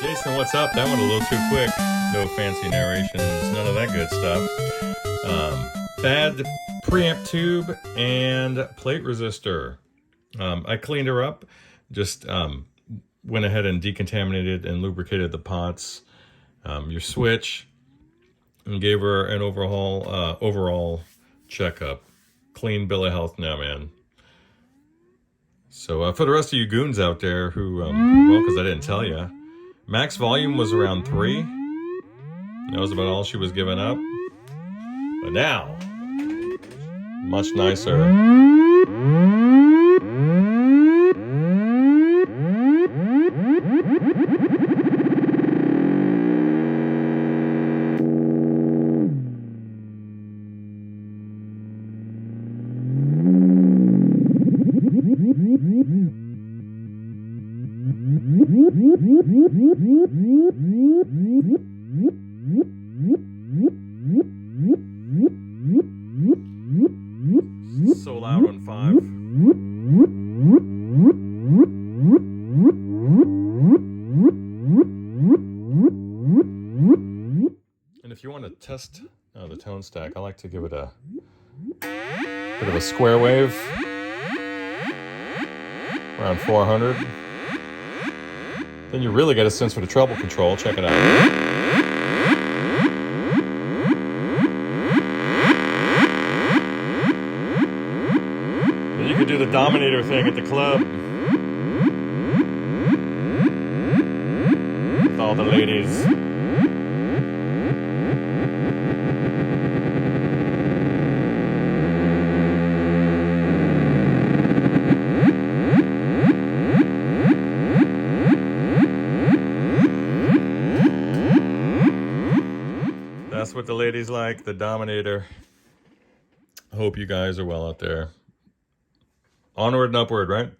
Jason, what's up? That went a little too quick. No fancy narrations, none of that good stuff. Bad preamp tube and plate resistor. I cleaned her up, just went ahead and decontaminated and lubricated the pots, your switch, and gave her an overall checkup. Clean bill of health now, man. So for the rest of you goons out there who, well, because I didn't tell you, max volume was around 3. That was about all she was giving up. But now, much nicer. So loud on 5. And if you want to test the tone stack, I like to give it a bit of a square wave around 400. Then you really get a sense for the treble control. Check it out. You could do the Dominator thing at the club with all the ladies. That's what the ladies like, the Dominator. I hope you guys are well out there. Onward and upward, right?